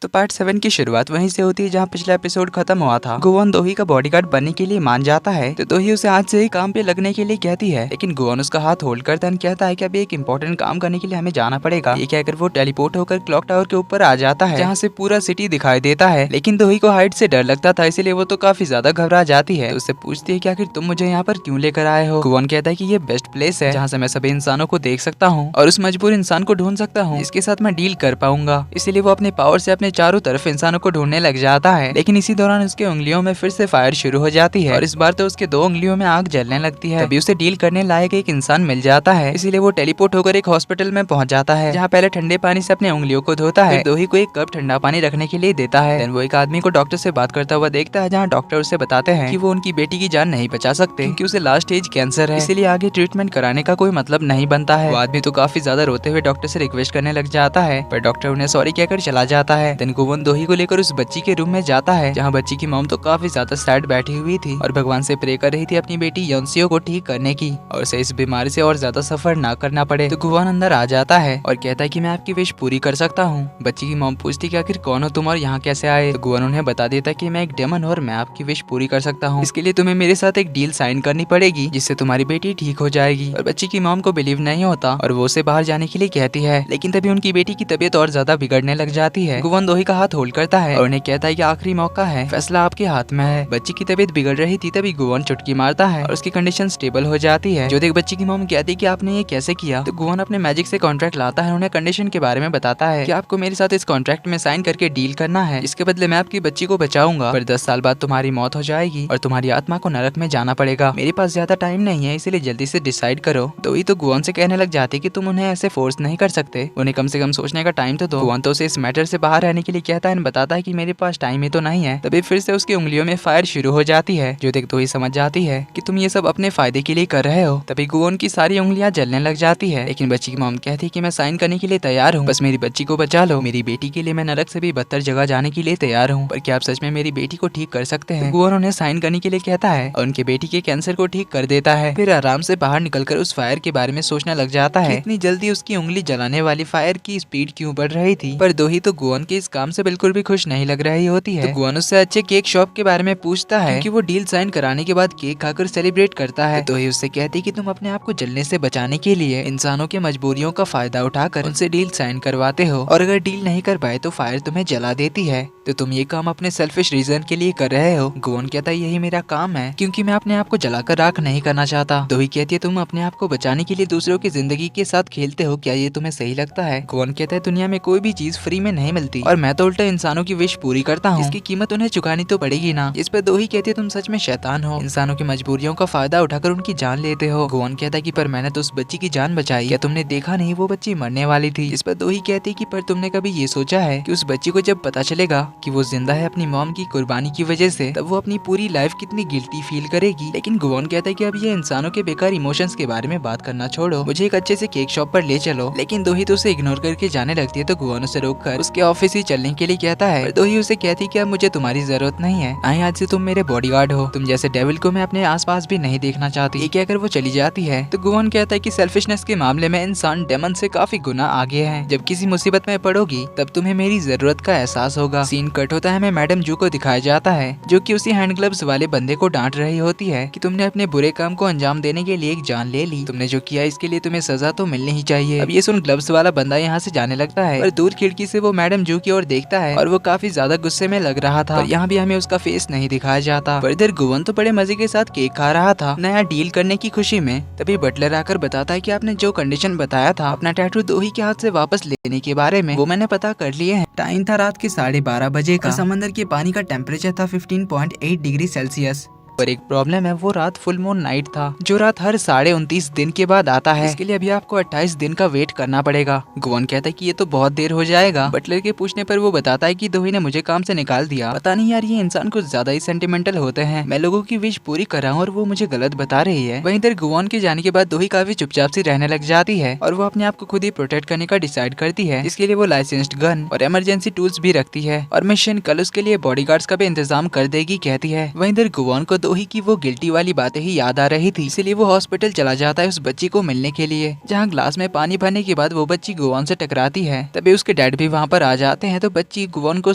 तो पार्ट 7 की शुरुआत वहीं से होती है जहाँ पिछला एपिसोड खत्म हुआ था। गुवोन दोही का बॉडीगार्ड बनने के लिए मान जाता है तो दोही उसे आज से ही काम पे लगने के लिए कहती है, लेकिन गुवोन उसका हाथ होल्ड करता है, कहता है कि अभी एक इंपॉर्टेंट काम करने के लिए हमें जाना पड़ेगा। ये कहकर वो टेलीपोर्ट होकर क्लॉक टावर के ऊपर आ जाता है जहाँ से पूरा सिटी दिखाई देता है। लेकिन दोही को हाइट से डर लगता था, इसीलिए वो तो काफी ज्यादा घबरा जाती है। तो उससे पूछती है कि आखिर तुम मुझे यहाँ पर क्यों लेकर आए हो। गुवोन कहता है कि ये बेस्ट प्लेस है जहाँ से मैं सभी इंसानों को देख सकता हूँ और उस मजबूर इंसान को ढूंढ सकता हूँ जिसके साथ मैं डील कर पाऊंगा। इसीलिए वो अपने पावर से अपने चारों तरफ इंसानों को ढूंढने लग जाता है। लेकिन इसी दौरान उसके उंगलियों में फिर से फायर शुरू हो जाती है और इस बार तो उसके 2 उंगलियों में आग जलने लगती है। तभी उसे डील करने लायक एक इंसान मिल जाता है, इसीलिए वो टेलीपोर्ट होकर एक हॉस्पिटल में पहुंच जाता है जहाँ पहले ठंडे पानी से अपने उंगलियों को धोता है, दोही को एक कप ठंडा पानी रखने के लिए देता है। देन वो एक आदमी को डॉक्टर से बात करता हुआ देखता है जहाँ डॉक्टर उसे बताते हैं कि वो उनकी बेटी की जान नहीं बचा सकते क्योंकि उसे लास्ट स्टेज कैंसर है, इसीलिए आगे ट्रीटमेंट कराने का कोई मतलब नहीं बनता है। वो आदमी तो काफी ज्यादा रोते हुए डॉक्टर से रिक्वेस्ट करने लग जाता है, पर डॉक्टर उन्हें सॉरी कहकर चला जाता है। देन गुवोन दोही को लेकर उस बच्ची के रूम में जाता है जहाँ बच्ची की मॉम तो काफी ज्यादा सैड बैठी हुई थी और भगवान से प्रे कर रही थी अपनी बेटी योंसियो को ठीक करने की और उसे इस बीमारी से और ज्यादा सफर ना करना पड़े। तो गुवोन अंदर आ जाता है और कहता है कि मैं आपकी विश पूरी कर सकता हूँ। बच्ची की मॉम पूछती कि आखिर कौन हो तुम और यहाँ कैसे आए। तो गुवोन उन्हें बता देता कि मैं एक डेमन हूँ और मैं आपकी विश पूरी कर सकता हूँ। इसके लिए तुम्हें मेरे साथ एक डील साइन करनी पड़ेगी जिससे तुम्हारी बेटी ठीक हो जाएगी। और बच्ची की मॉम को बिलीव नहीं होता और वो उसे बाहर जाने के लिए कहती है, लेकिन तभी उनकी बेटी की तबीयत और ज्यादा बिगड़ने लग जाती है। गुवोन दोही का हाथ होल्ड करता है और उन्हें कहता है कि आखिरी मौका है, फैसला आपके हाथ में है। बच्ची की तबीयत बिगड़ रही थी तभी गुवोन चुटकी मारता है और उसकी कंडीशन स्टेबल हो जाती है। जो देख बच्ची की मॉम कहती है कि आपने ये कैसे किया। तो गुवोन अपने मैजिक से कॉन्ट्रैक्ट लाता है, उन्हें कंडीशन के बारे में बताता है कि आपको मेरे साथ इस कॉन्ट्रैक्ट में साइन करके डील करना है, इसके बदले मैं आपकी बच्ची को बचाऊंगा पर 10 साल बाद तुम्हारी मौत हो जाएगी और तुम्हारी आत्मा को नरक में जाना पड़ेगा। मेरे पास ज्यादा टाइम नहीं है, इसलिए जल्दी से डिसाइड करो। दोही तो गुवोन से कहने लग जाती कि तुम उन्हें ऐसे फोर्स नहीं कर सकते, उन्हें कम से कम सोचने का टाइम तो दो। गुवोन तो उसे इस मैटर से बाहर रहने के लिए कहता है, बताता है कि मेरे पास टाइम ही तो नहीं है। तभी फिर से उसकी उंगलियों में फायर शुरू हो जाती है। जो देख दोही समझ जाती है कि तुम ये सब अपने फायदे के लिए कर रहे हो। तभी गुवोन की सारी उंगलियां जलने लग जाती है, लेकिन बच्ची की मॉम कहती है कि मैं साइन करने के लिए तैयार हूँ, बस मेरी बच्ची को बचा लो। मेरी बेटी के लिए मैं नरक से भी बदतर जगह जाने के लिए तैयार हूँ, पर क्या आप सच में मेरी बेटी को ठीक कर सकते हैं। गुवोन उन्हें साइन करने के लिए कहता है और उनके बेटी के कैंसर को ठीक कर देता है। फिर आराम से बाहर निकलकर उस फायर के बारे में सोचने लग जाता है इतनी जल्दी उसकी उंगली जलाने वाली फायर की स्पीड क्यों बढ़ रही थी। पर दोही तो गुवोन के इस काम से बिल्कुल भी खुश नहीं लग रही होती है। तो गुवोन उससे अच्छे केक शॉप के बारे में पूछता है कि वो डील साइन कराने के बाद केक खाकर सेलिब्रेट करता है। तो दोही उससे कहती कि तुम अपने आप को जलने से बचाने के लिए इंसानों के मजबूरियों का फायदा उठाकर उनसे डील साइन करवाते हो और अगर डील नहीं कर पाए तो फायर तुम्हें जला देती है। तो तुम ये काम अपने सेल्फिश रीजन के लिए कर रहे हो। गुवोन कहता है यही मेरा काम है क्योंकि मैं अपने आप को जलाकर राख नहीं करना चाहता। दोही कहती है तुम अपने आप को बचाने के लिए दूसरों की जिंदगी के साथ खेलते हो, क्या ये तुम्हें सही लगता है। गुवोन कहता है दुनिया में कोई भी चीज फ्री में नहीं मिलती और मैं तो उल्टा इंसानों की विश पूरी करता हूँ, इसकी कीमत उन्हें चुकानी तो पड़ेगी ना। इस पर दोही कहती है तुम सच में शैतान हो, इंसानों की मजबूरियों का फायदा उठाकर उनकी जान लेते हो। गुवोन कहता है कि पर मैंने तो उस बच्ची की जान बचाई, क्या तुमने देखा नहीं वो बच्ची मरने वाली थी। इस पर दोही कहती है कि पर तुमने कभी ये सोचा है कि उस बच्ची को जब पता चलेगा कि वो जिंदा है अपनी मॉम की कुर्बानी की वजह से, तब वो अपनी पूरी लाइफ कितनी गिल्टी फील करेगी। लेकिन गुवोन कहता है कि अब ये इंसानों के बेकार इमोशंस के बारे में बात करना छोड़ो, मुझे एक अच्छे से केक शॉप पर ले चलो। लेकिन दोही तो उसे इग्नोर करके जाने लगती है। तो गुवोन उसे रोककर उसके ऑफिस ही चलने के लिए कहता है, पर दोही उसे कहती है कि अब मुझे तुम्हारी जरूरत नहीं है, आज से तुम मेरे बॉडीगार्ड हो, तुम जैसे डेविल को मैं अपने आसपास भी नहीं देखना चाहती। ये कहकर वो चली जाती है। तो गुवोन कहता है कि सेल्फिशनेस के मामले में इंसान डेमन से काफी गुना आगे है। जब किसी मुसीबत में पड़ोगी तब तुम्हें मेरी जरूरत का एहसास होगा। सीन कट होता है, हमें मैडम जू को दिखाया जाता है जो कि उसी हैंड ग्लव्स वाले बंदे को डांट रही होती है कि तुमने अपने बुरे काम को अंजाम देने के लिए एक जान ले ली, तुमने जो किया इसके लिए तुम्हें सजा तो मिलनी ही चाहिए। अब ये सुन ग्लव्स वाला बंदा यहाँ से जाने लगता है और दूर खिड़की से वो मैडम जू की ओर देखता है और वो काफी ज्यादा गुस्से में लग रहा था। यहाँ भी हमें उसका फेस नहीं दिखाया जाता। पर इधर गुवोन तो बड़े मजे के साथ केक खा रहा था नया डील करने की खुशी में। तभी बटलर आकर बताता है कि आपने जो कंडीशन बताया था अपना टैटू दोही के हाथ से वापस लेने के बारे में, वो मैंने पता कर लिए हैं। टाइम था रात के 12:30 बजे का। समंदर के पानी का टेम्परेचर था 15.8 डिग्री सेल्सियस। पर एक प्रॉब्लम है, वो रात फुल मून नाइट था जो रात हर 29.5 दिन के बाद आता है। इसके लिए अभी आपको 28 दिन का वेट करना पड़ेगा। गुवोन कहता है कि ये तो बहुत देर हो जाएगा। बटलर के पूछने पर वो बताता है कि दोही ने मुझे काम से निकाल दिया। पता नहीं यार, ये इंसान कुछ ज्यादा ही सेंटिमेंटल होते हैं। मैं लोगों की विश पूरी कर रहा हूँ और वो मुझे गलत बता रही है। वहीं इधर गुवोन के जाने के बाद दोही काफी चुपचाप सी रहने लग जाती है और वो अपने आप को खुद ही प्रोटेक्ट करने का डिसाइड करती है। इसके लिए वो लाइसेंस्ड गन और इमरजेंसी टूल्स भी रखती है और मिशन कल उसके लिए बॉडीगार्ड्स का भी इंतजाम कर देगी कहती है। वहीं इधर गुवोन को दोही की वो गिल्टी वाली बातें ही याद आ रही थी, इसलिए वो हॉस्पिटल चला जाता है उस बच्ची को मिलने के लिए, जहाँ ग्लास में पानी भरने के बाद वो बच्ची गुवान से टकराती है। तभी उसके डैड भी वहाँ पर आ जाते हैं, तो बच्ची गुवान को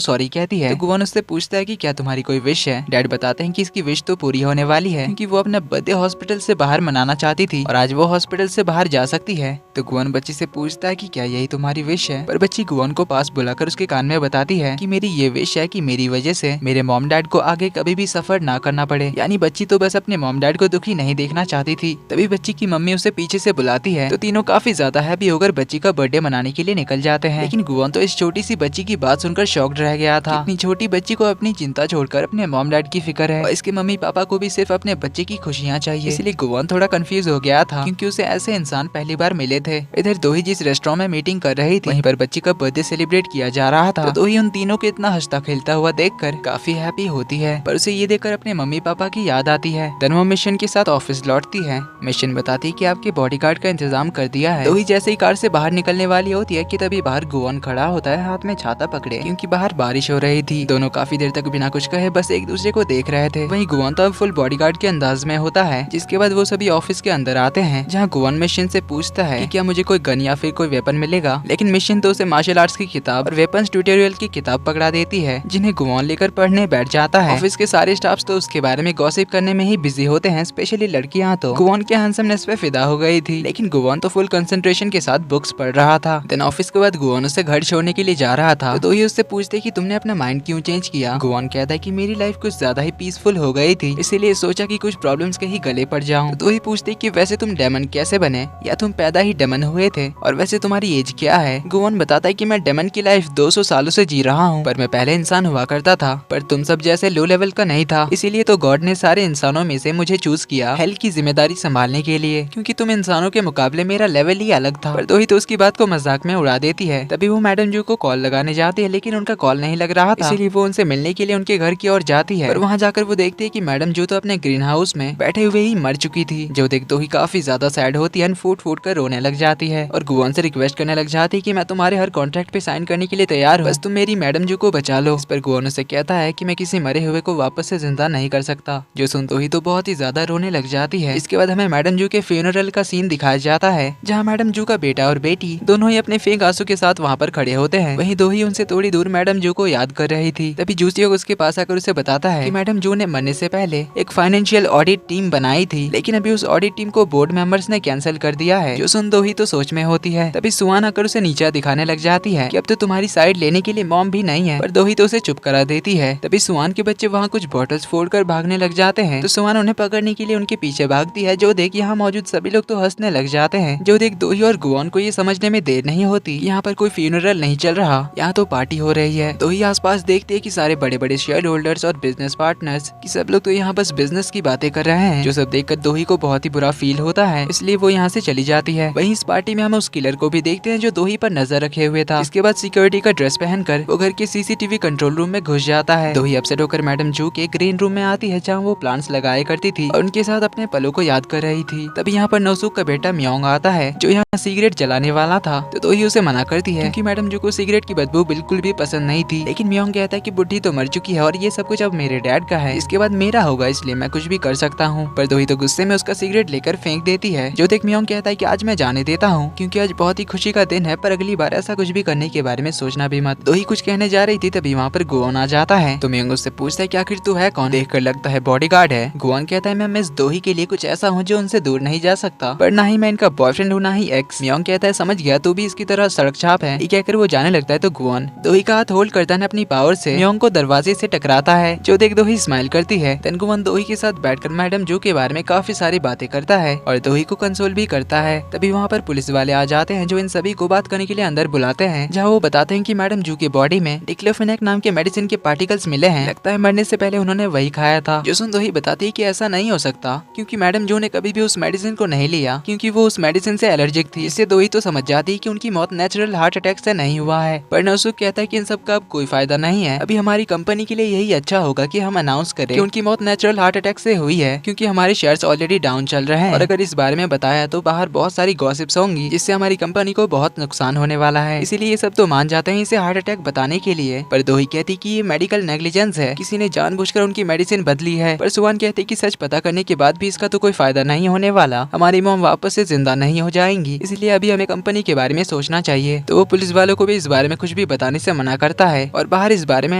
सॉरी कहती है। तो गुवान उससे पूछता है कि क्या तुम्हारी कोई विश है। डैड बताते हैं कि इसकी विश तो पूरी होने वाली है, क्योंकि वो अपना बर्थडे हॉस्पिटल से बाहर मनाना चाहती थी और आज वो हॉस्पिटल से बाहर जा सकती है। तो गुवान बच्ची से पूछता है कि क्या यही तुम्हारी विश है, पर बच्ची गुवान को पास बुलाकर उसके कान में बताती है कि मेरी ये विश है कि मेरी वजह से मेरे मॉम डैड को आगे कभी भी सफर ना करना पड़े। यानी बच्ची तो बस अपने मॉम डैड को दुखी नहीं देखना चाहती थी। तभी बच्ची की मम्मी उसे पीछे से बुलाती है, तो तीनों काफी ज्यादा हैप्पी होकर बच्ची का बर्थडे मनाने के लिए निकल जाते हैं। लेकिन गुवान तो इस छोटी सी बच्ची की बात सुनकर शॉक्ड रह गया था। इतनी छोटी बच्ची को अपनी चिंता छोड़कर अपने मॉम डैड की फिक्र है और इसके मम्मी पापा को भी सिर्फ अपने बच्चे की खुशियाँ चाहिए। इसलिए गुवान थोड़ा कंफ्यूज हो गया था, क्योंकि उसे ऐसे इंसान पहली बार मिले थे। इधर दोही जिस रेस्टोरेंट में मीटिंग कर रही थी, वहीं पर बच्ची का बर्थडे सेलिब्रेट किया जा रहा था। तो दोही उन तीनों को इतना हंसता खेलता हुआ देखकर काफी हैप्पी होती है, पर उसे ये देखकर अपने मम्मी पापा की याद आती है। देन वो मिशन के साथ ऑफिस लौटती है। मिशन बताती है कि आपके बॉडीगार्ड का इंतजाम कर दिया है। दोही जैसे ही कार से बाहर निकलने वाली होती है कि तभी बाहर गुवान खड़ा होता है हाथ में छाता पकड़े, क्योंकि बाहर बारिश हो रही थी। दोनों काफी देर तक बिना कुछ कहे बस एक दूसरे को देख रहे थे। वहीं गुवान तो अब फुल बॉडीगार्ड के अंदाज में होता है। जिसके बाद वो सभी ऑफिस के अंदर आते हैं, जहाँ गुवान मिशन से पूछता है कि क्या मुझे कोई गन या फिर कोई वेपन मिलेगा। लेकिन मिशन तो उसे मार्शल आर्ट्स की किताब और वेपन्स ट्यूटोरियल की किताब पकड़ा देती है, जिन्हें गुवान लेकर पढ़ने बैठ जाता है। ऑफिस के सारे स्टाफ्स तो उसके बारे में गॉसिप करने में ही बिजी होते हैं, स्पेशली लड़कियां तो गुवान के हैंडसमनेस पे फिदा हो गई थी। लेकिन गुवान तो फुल कंसंट्रेशन के साथ बुक्स पढ़ रहा था। देन ऑफिस के बाद गुवान उससे घर छोड़ने के लिए जा रहा था, तो ही उससे पूछते कि तुमने अपना माइंड क्यों चेंज किया। गुवान कहता है कि मेरी लाइफ कुछ ज्यादा ही पीसफुल हो गई थी, इसीलिए सोचा कि कुछ प्रॉब्लम्स के ही गले पड़ जाऊं। तो ही पूछते कि वैसे तुम डेमन कैसे बने, या तुम पैदा ही डेमन हुए थे, और वैसे तुम्हारी एज क्या है। गुवान बताता है कि मैं डेमन की लाइफ 200 सालों से जी रहा हूँ, पर मैं पहले इंसान हुआ करता था, पर तुम सब जैसे लो लेवल का नहीं था, इसीलिए तो गॉड ने सारे इंसानों में से मुझे चूज किया हेल की जिम्मेदारी संभालने के लिए, क्योंकि तुम इंसानों के मुकाबले मेरा लेवल ही अलग था। पर दोही तो उसकी बात को मजाक में उड़ा देती है। तभी वो मैडम जू को कॉल लगाने जाती है, लेकिन उनका कॉल नहीं लग रहा था, इसीलिए वो उनसे मिलने के लिए उनके घर की ओर जाती है। पर वहाँ जाकर वो देखती है कि मैडम जू तो अपने ग्रीन हाउस में बैठे हुए ही मर चुकी थी। जो देख दोही काफी ज्यादा सैड होती है, फूट फूट कर रोने लग जाती है और गुवान से रिक्वेस्ट करने लग जाती है कि मैं तुम्हारे हर कॉन्ट्रैक्ट पे साइन करने के लिए तैयार हूँ, बस तुम मेरी मैडम जू को बचा लो। इस पर गुवान उसे कहता है कि मैं किसी मरे हुए को वापस से जिंदा नहीं कर सकता। जो सुन दोही तो बहुत ही ज्यादा रोने लग जाती है। इसके बाद हमें मैडम जू के फ्यूनरल का सीन दिखाया जाता है, जहाँ मैडम जू का बेटा और बेटी दोनों ही अपने फेक आंसू के साथ वहाँ पर खड़े होते हैं। वहीं दोही उनसे थोड़ी दूर मैडम जू को याद कर रही थी। तभी जूसियोक उसके पास आकर उसे बताता है कि मैडम जू ने मरने से पहले एक फाइनेंशियल ऑडिट टीम बनाई थी, लेकिन अभी उस ऑडिट टीम को बोर्ड मेंबर्स ने कैंसिल कर दिया है। जो सुन दोही तो सोच में होती है। तभी सुहान आकर उसे नीचा दिखाने लग जाती है कि अब तो तुम्हारी साइड लेने के लिए मॉम भी नहीं है, पर दोही तो उसे चुप करा देती है। तभी सुहान के बच्चे वहाँ कुछ बॉटल्स फोड़कर भागने लग जाते हैं, तो सुहान उन्हें पकड़ने के लिए उनके पीछे भागती है। जो देख यहाँ मौजूद सभी लोग तो हंसने लग जाते हैं। जो देख दोही और गुवान को ये समझने में देर नहीं होती यहाँ पर कोई फ्यूनरल नहीं चल रहा, यहाँ तो पार्टी हो रही है। दोही आसपास देखते है कि सारे बड़े बड़े शेयर होल्डर्स और बिजनेस पार्टनर्स की सब लोग तो यहाँ बस बिजनेस की बातें कर रहे हैं। जो सब देखकर दोही को बहुत ही बुरा फील होता है, इसलिए वो यहाँ से चली जाती है। वहीं इस पार्टी में हम उस किलर को भी देखते हैं जो दोही पर नजर रखे हुए था। इसके बाद सिक्योरिटी का ड्रेस पहनकर वो घर के सीसीटीवी कंट्रोल रूम में घुस जाता है। दोही अपसेट होकर मैडम जू के ग्रीन रूम में आती है, जहाँ वो प्लांट्स लगाया करती थी और उनके साथ अपने पलों को याद कर रही थी। तभी यहाँ पर नौसुक का बेटा म्योंग आता है, जो यहाँ सिगरेट जलाने वाला था। तो दोही उसे मना करती है, क्योंकि मैडम जू को सिगरेट की बदबू बिल्कुल भी पसंद नहीं थी। लेकिन म्योंग कहता है कि बुढ़ी तो मर चुकी है और ये सब कुछ अब मेरे डैड का है, इसके बाद मेरा होगा, इसलिए मैं कुछ भी कर सकता हूँ। पर दोही तो गुस्से में उसका सिगरेट लेकर फेंक देती है। जो देख म्योंग कहता है कि आज मैं जाने देता हूँ, क्योंकि आज बहुत ही खुशी का दिन है, पर अगली बार ऐसा कुछ भी करने के बारे में सोचना भी मत। दोही कुछ कहने जा रही थी, तभी वहाँ पर गुवान आ जाता है। तो म्योंग उससे पूछता है कि आखिर तू है कौन। देखकर लगता है बॉडीगार्ड है। गुवान कहता है मैं मिस दोही के लिए कुछ ऐसा हूँ जो उनसे दूर नहीं जा सकता, पर ना ही मैं इनका बॉयफ्रेंड हूँ ना ही एक्स। म्योंग कहता है समझ गया, तू भी इसकी तरह सड़क छाप है। ये कहकर वो जाने लगता है, तो गुवान दोही का हाथ होल्ड करता है अपनी पावर से म्योंग को दरवाजे से टकराता है। जो देख दोही स्माइल करती है। देन गुवान दोही के साथ बैठकर मैडम जू के बारे में काफी सारी बातें करता है और दोही को कंसोल भी करता है। तभी वहाँ पर पुलिस वाले आ जाते हैं, जो इन सभी को बात करने के लिए अंदर बुलाते हैं, जहाँ वो बताते हैं कि मैडम जू की बॉडी में डिक्लोफेनेक नाम के मेडिसिन के पार्टिकल्स मिले हैं। लगता है मरने से पहले उन्होंने वही खाया था। जो सुन दोही बताती है कि ऐसा नहीं हो सकता, क्योंकि मैडम जू ने कभी भी उस मेडिसिन को नहीं लिया, क्योंकि वो उस मेडिसिन से एलर्जिक थी। इससे दोही तो समझ जाती है कि उनकी मौत नेचुरल हार्ट अटैक से नहीं हुआ है। पर नौसुक कहता है कि इन सब का अब कोई फायदा नहीं है। अभी हमारी कंपनी के लिए यही अच्छा होगा कि हम अनाउंस करें कि उनकी मौत नेचुरल हार्ट अटैक से हुई है, क्योंकि हमारे शेयर्स ऑलरेडी डाउन चल रहे हैं और अगर इस बारे में बताया तो बाहर बहुत सारी गॉसिप्स होंगी, जिससे हमारी कंपनी को बहुत नुकसान होने वाला है। इसीलिए ये सब तो मान जाते हैं इसे हार्ट अटैक बताने के लिए। पर दोही कहती कि ये मेडिकल नेग्लिजेंस है, किसी ने जानबूझकर उनकी मेडिसिन बदली है, पर सुवान कहती कि सच पता करने के बाद भी इसका तो कोई फायदा नहीं होने वाला, हमारी मॉम वापस से जिंदा नहीं हो जाएंगी, इसलिए अभी हमें कंपनी के बारे में सोचना चाहिए। तो वो पुलिस वालों को भी इस बारे में कुछ भी बताने से मना करता है और बाहर इस बारे में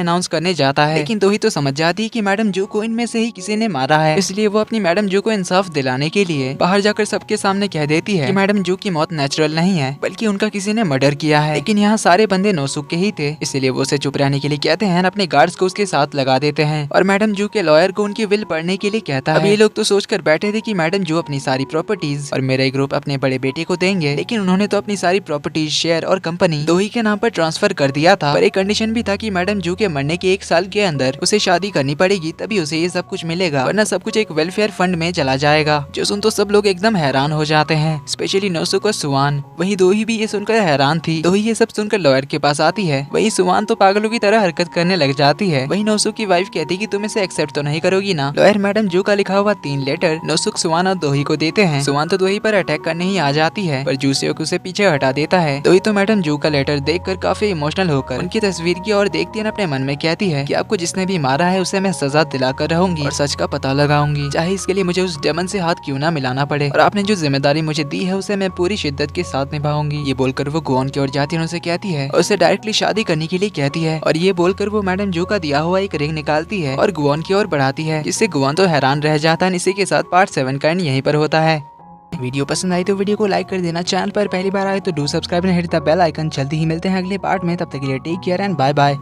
अनाउंस करने जाता है। लेकिन दोही तो समझ जाती है कि मैडम जू को इनमें से ही किसी ने मारा है, इसलिए वो अपनी मैडम जू को इंसाफ दिलाने के लिए बाहर जाकर सबके सामने कह देती है कि मैडम जू की मौत नेचुरल नहीं है, बल्कि उनका किसी ने मर्डर किया है। लेकिन यहाँ सारे बंदे नोसुक के ही थे, इसलिए वो उसे चुप रहने के लिए कहते हैं, अपने गार्ड्स को उसके साथ लगा देते हैं और मैडम जू के लॉयर को उनकी विल पढ़ने के लिए कहता है। अब ये लोग तो सोचकर बैठे थे कि मैडम जू अपनी सारी प्रॉपर्टीज और मेरा ग्रुप अपने बड़े बेटे को देंगे, लेकिन उन्होंने तो अपनी सारी प्रॉपर्टीज, शेयर और कंपनी दोही के नाम पर ट्रांसफर कर दिया था। पर एक कंडीशन भी था कि मैडम जू के मरने के 1 साल के अंदर उसे शादी करनी पड़ेगी, तभी उसे ये सब कुछ मिलेगा, वरना सब कुछ एक वेलफेयर फंड में चला जाएगा। जो सुन तो सब लोग एकदम हैरान हो जाते हैं, स्पेशली नोसुक और सुवान। वहीं दोही भी ये सुनकर हैरान थी। दोही ये सब सुनकर लॉयर के पास आती है, वहीं सुवान तो पागलों की तरह हरकत करने लग जाती है। वहीं नोसुक की वाइफ कहती कि तुम इसे एक्सेप्ट तो नहीं करोगी ना। लॉयर मैडम जू का लिखा हुआ 3 लेटर नोसुक, सुवान और दोही को देते हैं। सुवान तो दोही पर अटैक करने ही आ जाती है, पर जूसेओक उसे पीछे हटा देता है। दोही तो मैडम जू का लेटर देखकर काफी इमोशनल होकर उनकी तस्वीर की ओर देखती है, अपने मन में कहती है कि आपको जिसने भी मारा है उसे मैं सजा दिलाकर रहूंगी और सच का पता लगाऊंगी, चाहे इसके लिए मुझे उस डेमन से हाथ क्यों ना मिलाना पड़े, और आपने जो जिम्मेदारी मुझे दी है उसे मैं पूरी शिद्दत के साथ निभाऊंगी। ये बोलकर वो गुआन की ओर जाती है, उनसे कहती है और उसे डायरेक्टली शादी करने के लिए कहती है, और ये बोलकर वो मैडम जू का दिया हुआ एक रिंग निकालती है और गुआन की ओर बढ़ाती है, जिससे गुआन तो हैरान रह जाता है। इसी के साथ पार्ट 7 का एंड यहीं पर होता है। वीडियो पसंद आई तो वीडियो को लाइक कर देना, चैनल पर पहली बार आए तो do subscribe and hit the bell icon. जल्दी ही मिलते हैं अगले पार्ट में, तब तक के लिए take care and bye bye.